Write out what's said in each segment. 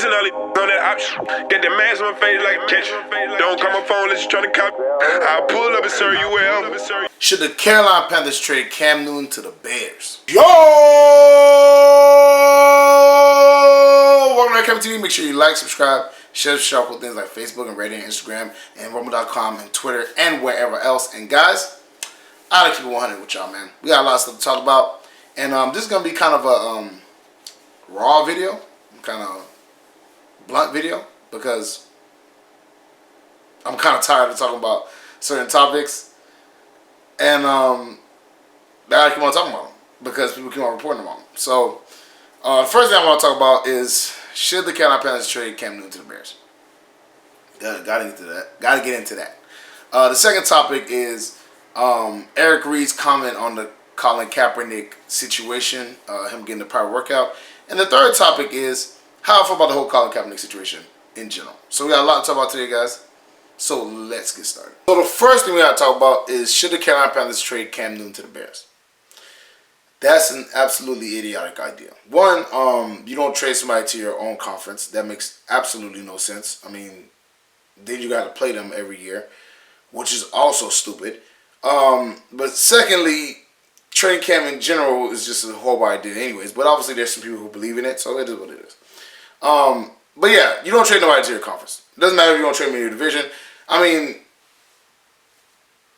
and all these on that option. Get the mask on my face like a catch. Don't call my phone unless you trying to copy. I'll pull up and serve you well. Should the Carolina Panthers trade Cam Newton to the Bears? Yo! Welcome to LCameraTV. Make sure you like, subscribe, share with things like Facebook and Reddit and Instagram and Rumble.com and Twitter and wherever else. And guys, I gotta keep it 100 with y'all, man. We got a lot of stuff to talk about. And this is going to be kind of a raw video, kind of blunt video, because I'm kind of tired of talking about certain topics. And I keep on talking about them because people keep on reporting them on them. So, the first thing I want to talk about is, should the Carolina Panthers trade Cam Newton to the Bears? Gotta get into that. Gotta get into that. The second topic is Eric Reid's comment on the Colin Kapernick situation, him getting the private workout. And the third topic is how I feel about the whole Colin Kaepernick situation in general. So we got a lot to talk about today, guys. So let's get started. So the first thing we got to talk about is, should the Carolina Panthers trade Cam Newton to the Bears? That's an absolutely idiotic idea. One, you don't trade somebody to your own conference. That makes absolutely no sense. I mean, then you got to play them every year, which is also stupid. But secondly, trading Cam in general is just a horrible idea anyways. But obviously there's some people who believe in it, so it is what it is. But yeah, you don't trade nobody to your conference. It doesn't matter if you don't trade them in your division. I mean,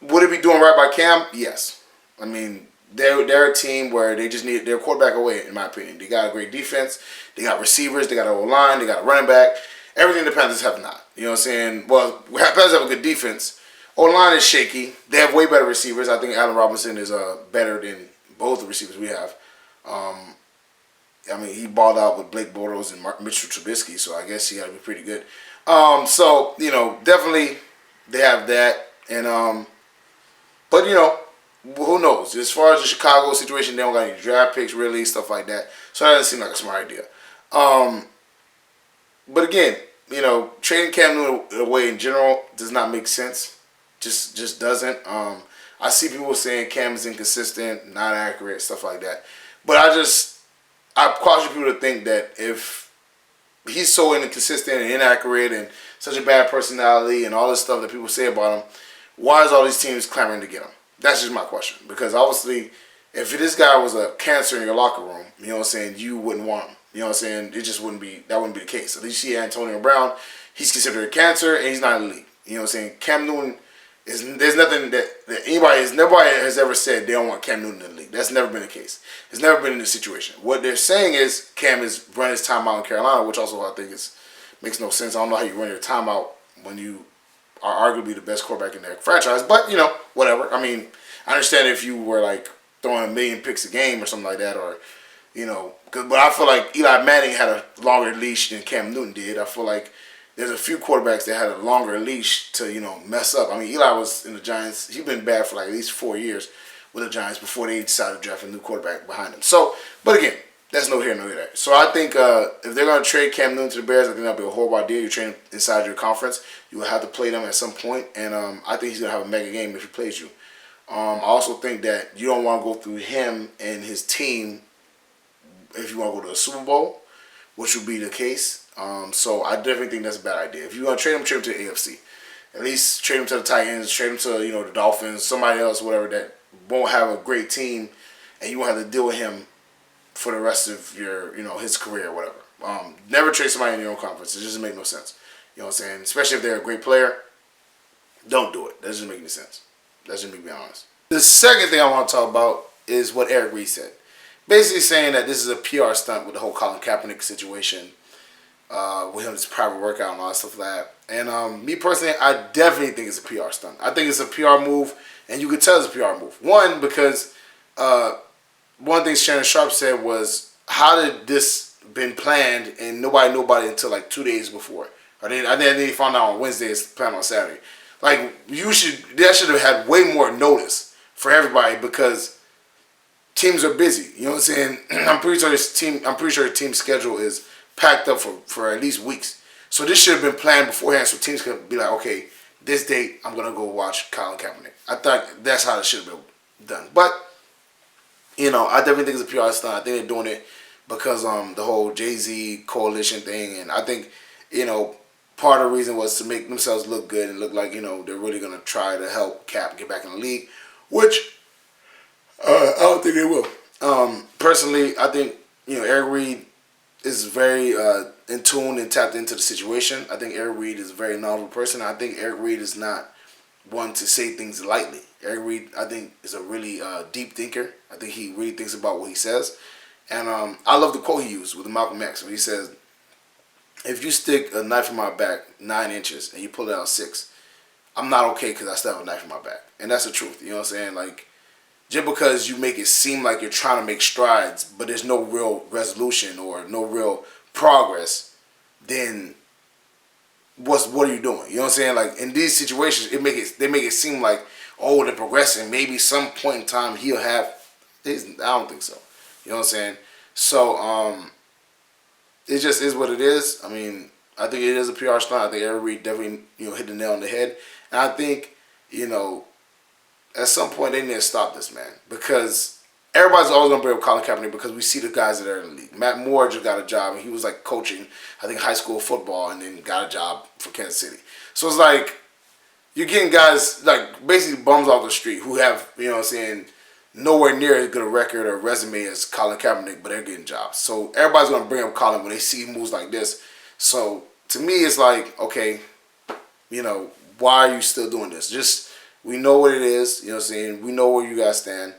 would it be doing right by Cam? Yes. I mean, they're a team where they just need their quarterback away, in my opinion. They got a great defense. They got receivers. They got an O-line. They got a running back. Everything the Panthers have not. You know what I'm saying? Well, the Panthers have a good defense. O-line is shaky. They have way better receivers. I think Allen Robinson is better than both the receivers we have. I mean, he balled out with Blake Bortles and Mitchell Trubisky, so I guess he got to be pretty good. So, you know, definitely they have that. And but, you know, who knows? As far as the Chicago situation, they don't got any draft picks, really, stuff like that. So that doesn't seem like a smart idea. But again, you know, trading Cam Newton away in general does not make sense. Just doesn't. I see people saying Cam is inconsistent, not accurate, stuff like that. But I caution people to think that if he's so inconsistent and inaccurate and such a bad personality and all this stuff that people say about him, why is all these teams clamoring to get him? That's just my question. Because obviously, if this guy was a cancer in your locker room, you know what I'm saying, you wouldn't want him. You know what I'm saying? It just wouldn't be, that wouldn't be the case. At least you see Antonio Brown, he's considered a cancer and he's not in the league. You know what I'm saying? Cam Newton, there's nothing that nobody has ever said they don't want Cam Newton in the league. That's never been the case. It's never been in this situation. What they're saying is Cam is running his timeout in Carolina, which also I think makes no sense. I don't know how you run your timeout when you are arguably the best quarterback in their franchise. But, you know, whatever. I mean, I understand if you were like throwing 1 million picks a game or something like that, or, you know, but I feel like Eli Manning had a longer leash than Cam Newton did. I feel like there's a few quarterbacks that had a longer leash to, you know, mess up. I mean, Eli was in the Giants. He's been bad for like at least 4 years with the Giants before they decided to draft a new quarterback behind him. So, but again, that's no here, no there. So I think if they're going to trade Cam Newton to the Bears, I think that'll be a horrible idea. You're trading inside your conference. You will have to play them at some point, and I think he's going to have a mega game if he plays you. I also think that you don't want to go through him and his team if you want to go to a Super Bowl, which would be the case. So I definitely think that's a bad idea. If you want to trade him to the AFC. At least trade him to the Titans, trade him to, you know, the Dolphins, somebody else, whatever, that won't have a great team, and you won't have to deal with him for the rest of your, you know, his career or whatever. Never trade somebody in your own conference. It doesn't make no sense. You know what I'm saying? Especially if they're a great player. Don't do it. That doesn't make any sense. That's just me being honest. The second thing I want to talk about is what Eric Reid said. Basically saying that this is a PR stunt with the whole Colin Kaepernick situation. With him, his private workout and all that stuff like that. And me personally, I definitely think it's a PR stunt. I think it's a PR move, and you can tell it's a PR move. One, because one thing Shannon Sharp said was, how did this been planned and nobody knew about it until like 2 days before? I think they found out on Wednesday, it's planned on Saturday. Like, that should have had way more notice for everybody, because teams are busy. You know what I'm saying? I'm pretty sure the team's schedule is packed up for at least weeks. So this should have been planned beforehand, so teams could be like, okay, this date I'm gonna go watch Colin Kaepernick. I thought that's how it should have been done. But, you know, I definitely think it's a PR stunt. I think they're doing it because the whole Jay-Z coalition thing, and I think, part of the reason was to make themselves look good and look like, they're really gonna try to help Cap get back in the league, which I don't think they will. Personally, I think Eric Reid is very in tune and tapped into the situation. I think Eric Reid is a very knowledgeable person. I think Eric Reid is not one to say things lightly. Eric Reid, I think, is a really deep thinker. I think he really thinks about what he says. And I love the quote he used with Malcolm X when he says, "If you stick a knife in my back 9 inches and you pull it out 6, I'm not okay because I still have a knife in my back." And that's the truth. You know what I'm saying? Like, just because you make it seem like you're trying to make strides, but there's no real resolution or no real progress, then what are you doing? You know what I'm saying? Like, in these situations, they make it seem like, oh, they're progressing. Maybe some point in time he'll have. I don't think so. You know what I'm saying? So it just is what it is. I mean, I think it is a PR stunt. I think Eric Reid definitely hit the nail on the head, and I think at some point they need to stop this, man, because everybody's always gonna bring up Colin Kaepernick because we see the guys that are in the league. Matt Moore just got a job, and he was like coaching, I think, high school football, and then got a job for Kansas City. So it's like you're getting guys like basically bums off the street who have nowhere near as good a record or resume as Colin Kaepernick, but they're getting jobs. So everybody's gonna bring up Colin when they see moves like this. So to me, it's like, okay, why are you still doing this? We know what it is. You know what I'm saying? We know where you guys stand.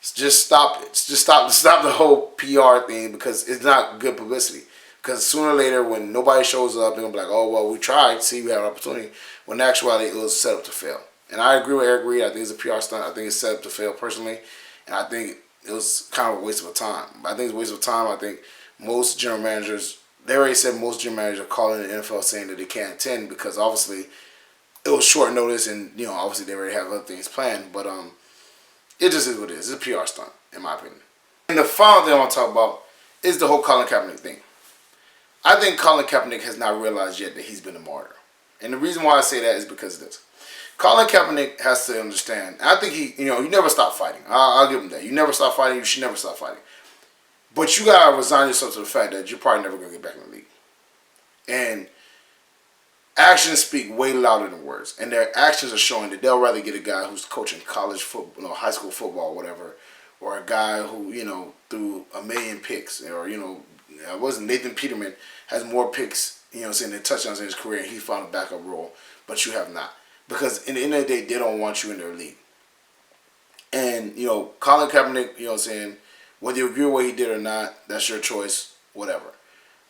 Just stop it. Just stop the whole PR thing, because it's not good publicity. Because sooner or later, when nobody shows up, they're going to be like, oh, well, we tried. See, we had an opportunity. When in actuality, it was set up to fail. And I agree with Eric Reid. I think it's a PR stunt. I think it's set up to fail personally. And I think it was kind of a waste of time. I think it's a waste of time. I think most general managers, they already said most general managers are calling the NFL saying that they can't attend because obviously it was short notice, and obviously they already have other things planned. But it just is what it is. It's a PR stunt, in my opinion. And the final thing I want to talk about is the whole Colin Kaepernick thing. I think Colin Kaepernick has not realized yet that he's been a martyr, and the reason why I say that is because of this. Colin Kaepernick has to understand. I think he never stop fighting. I'll give him that. You never stop fighting. You should never stop fighting. But you gotta resign yourself to the fact that you're probably never gonna get back in the league, and actions speak way louder than words, and their actions are showing that they'll rather get a guy who's coaching college football, high school football, or whatever, or a guy who threw 1 million picks, or it wasn't Nathan Peterman has more picks, than touchdowns in his career, and he found a backup role, but you have not, because in the end of the day, they don't want you in their league. And Colin Kaepernick, whether you agree with what he did or not, that's your choice, whatever.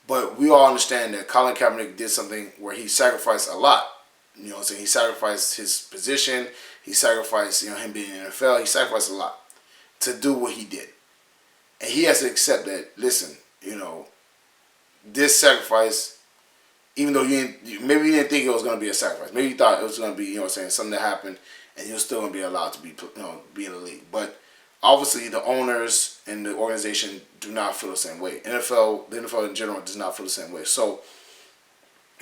But we all understand that Colin Kaepernick did something where he sacrificed a lot. He sacrificed his position. He sacrificed, him being in the NFL. He sacrificed a lot to do what he did. And he has to accept that, listen, this sacrifice, even though maybe you didn't think it was going to be a sacrifice. Maybe you thought it was going to be, something that happened and you're still going to be allowed to be in the league. But obviously, the owners and the organization do not feel the same way. The NFL in general does not feel the same way. So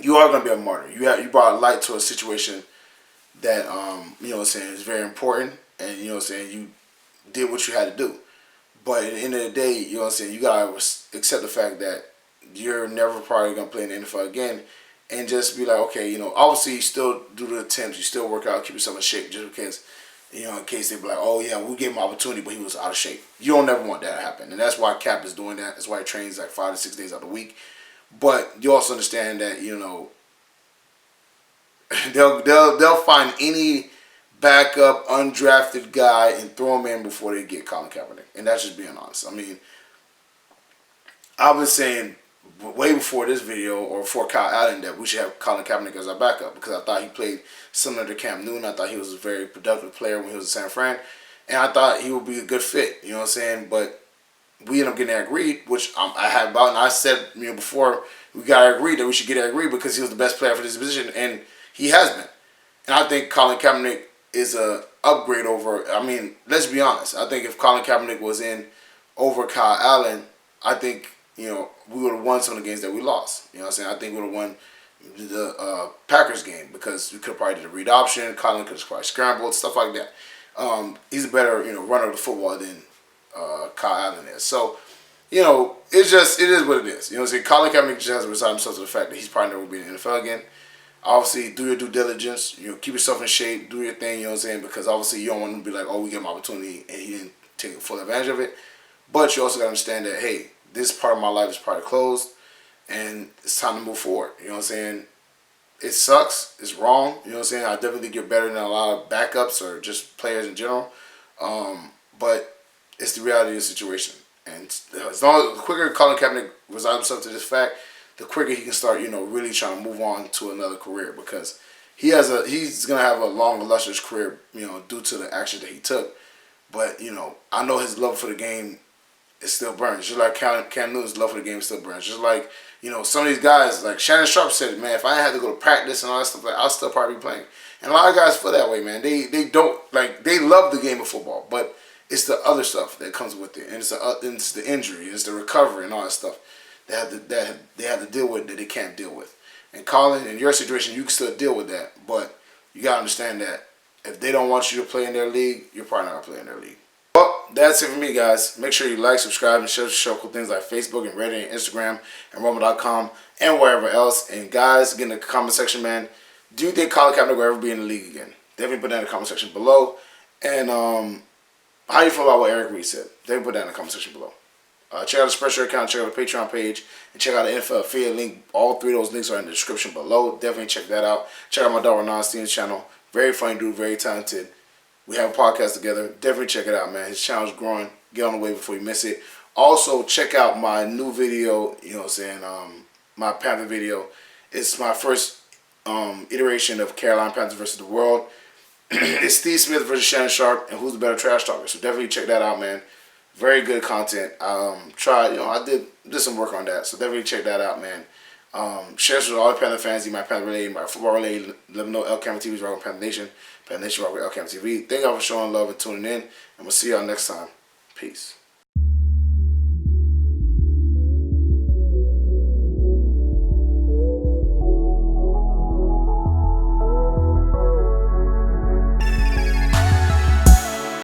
you are going to be a martyr. You brought light to a situation that is very important, and you did what you had to do. But at the end of the day, you gotta accept the fact that you're never probably gonna play in the NFL again, and just be like, okay, obviously you still do the attempts, you still work out, keep yourself in shape, just because. In case they be like, oh yeah, we gave him an opportunity, but he was out of shape. You don't never want that to happen, and that's why Cap is doing that. That's why he trains like 5 to 6 days out of the week. But you also understand that they'll find any backup undrafted guy and throw him in before they get Colin Kaepernick, and that's just being honest. I mean, I've been saying way before this video or before Kyle Allen that we should have Colin Kaepernick as our backup, because I thought he played similar to Cam Newton. I thought he was a very productive player when he was in San Fran, and I thought he would be a good fit. You know what I'm saying? But we ended up getting Eric Reid, which I had about, and I said before we got Eric Reid that we should get Eric Reid because he was the best player for this position, and he has been. And I think Colin Kaepernick is a upgrade over. I mean, let's be honest. I think if Colin Kaepernick was in over Kyle Allen, I think we would have won some of the games that we lost. You know what I'm saying? I think we would have won the Packers game because we could have probably did a read option. Colin could have probably scrambled, stuff like that. He's a better runner of the football than Kyle Allen is. So you know, it is what it is. You know what I'm saying? Colin Kaepernick just has to resign himself to the fact that he's probably never going to be in the NFL again. Obviously, do your due diligence. You know, keep yourself in shape. Do your thing. You know what I'm saying? Because obviously, you don't want to be like, oh, we gave him an opportunity and he didn't take full advantage of it. But you also got to understand that, hey, this part of my life is probably closed, and it's time to move forward. You know what I'm saying? It sucks. It's wrong. You know what I'm saying? I definitely think you're better than a lot of backups or just players in general. But it's the reality of the situation. And as long as the quicker Colin Kaepernick resigns himself to this fact, the quicker he can start, you know, really trying to move on to another career, because he's gonna have a long, illustrious career, you know, due to the action that he took. But you know, I know his love for the game, it still burns. Just like Cam Newton's love for the game still burns. Just like, you know, some of these guys, like Shannon Sharp said, man, if I had to go to practice and all that stuff, like, I'll still probably be playing. And a lot of guys feel that way, man. They don't, like, they love the game of football, but it's the other stuff that comes with it, and it's the injury, it's the recovery, and all that stuff that they have to deal with that they can't deal with. And Colin, in your situation, you can still deal with that, but you gotta understand that if they don't want you to play in their league, you're probably not gonna play in their league. Well, that's it for me, guys. Make sure you like, subscribe, and share the show with things like Facebook and Reddit and Instagram and Rumble.com and wherever else. And guys, get in the comment section, man. Do you think Colin Kaepernick will ever be in the league again? Definitely put that in the comment section below. And how you feel about what Eric Reid said? Definitely put that in the comment section below. Check out the Spreadshirt account, check out the Patreon page, and check out the NFL affiliate link. All three of those links are in the description below. Definitely check that out. Check out my daughter Ronald's channel. Very funny dude, very talented. We have a podcast together. Definitely check it out, man. His channel's growing. Get on the way before you miss it. Also, check out my new video, you know what I'm saying, my Panther video. It's my first iteration of Carolina Panthers versus the world. It's Steve Smith versus Shannon Sharp, and who's the better trash talker. So definitely check that out, man. Very good content. I did some work on that. So definitely check that out, man. Share this with all the Panther fans, my Panther related, my football related. Let them know LCameraTV is right with Panther Nation. Panther Nation right with LCameraTV. Thank y'all for showing love and tuning in. And we'll see y'all next time. Peace.